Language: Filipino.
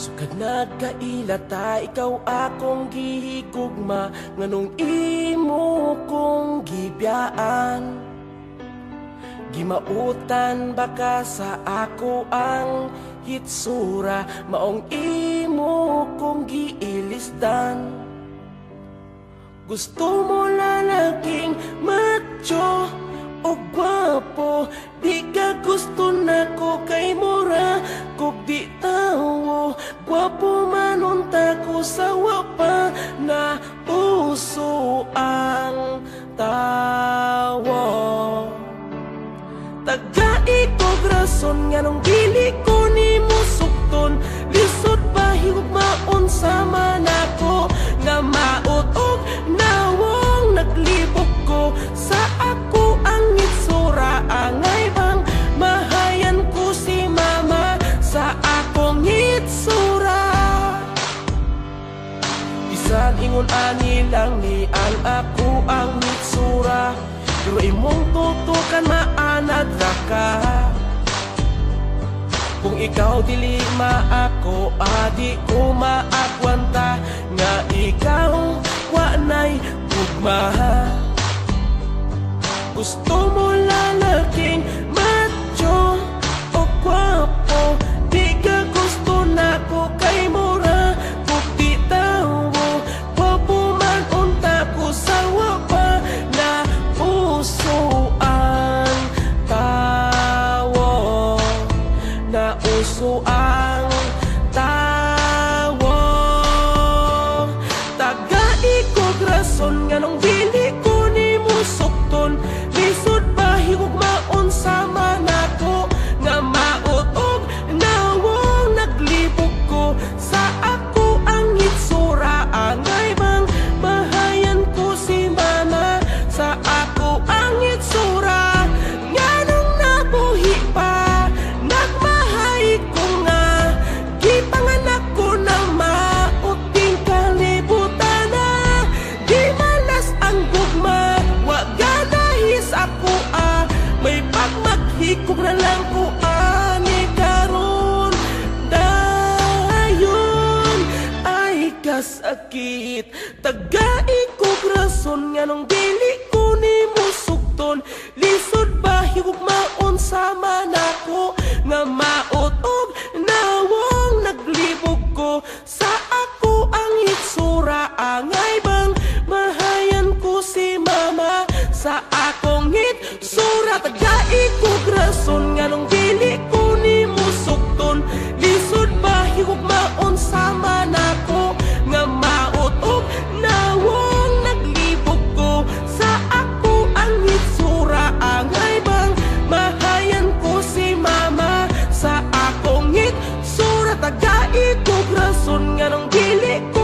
Sukad nagkailata, ikaw akong gihigugma, nganong imo kong gibiyaan. Gimautan baka sa ako ang hitsura, maong imo kong giilisdan. Gusto mo lalaking macho o gwapo, di ka gusto na ko kay mura kog di tawo. Gwapo man unta ko sa wapa na uso ang tawo. Tagai ko rason nga nung dili ko ni mo sukton, lisod pa higugmaon sa manako nga maot og nawong naglibog ko sa ako ang itsura. Angay bang mahayan ko si mama sa akong itsura. Bisan ingon ani lang ni ang ako ang itsura, pero imong tutukan maanad ra ka. Kung ikaw dili maako, adi ko maagwanta nga ikaw wanay tugma. Gusto mo lalaking macho o gwapo, di ka gusto na ko kay mura kung di tawo. Gwapo man unta ko sa wapa na uso ang tawo, na uso ang tawo. Tagai ko rason nga nung dili ko ni mo sukton, lisod pa higugmaon sa manako nga maot og nawong naglibog ko sa ako ang hitsura. Angay bang mahayan ko si mama sa ako ang hitsura. Nganong nabuhi pa nagmahay ko nga gipanganak ko na maot ting kalibutan na. Di malas ang gugma, wag ganahis ako may pagmaghikog na lang ko ani karon. Dayon ay kasakit, tagai ko rason nga nung dili ko ni mo sukton, lisod ba higugmaon sa manako nga maot og nawong naglibog ko sa ako ang hitsura. Angay bang mahayan ko si mama sa akong hitsura. Tagai ko rason nga nung dili ko ni mo sukton, lisod ba higugmaon sa manako nga maot og nawong naglibog ko sa ako ang hitsura. Angay bang mahayan ko si mama sa akong hitsura. Tagai ko rason nga nung dili ko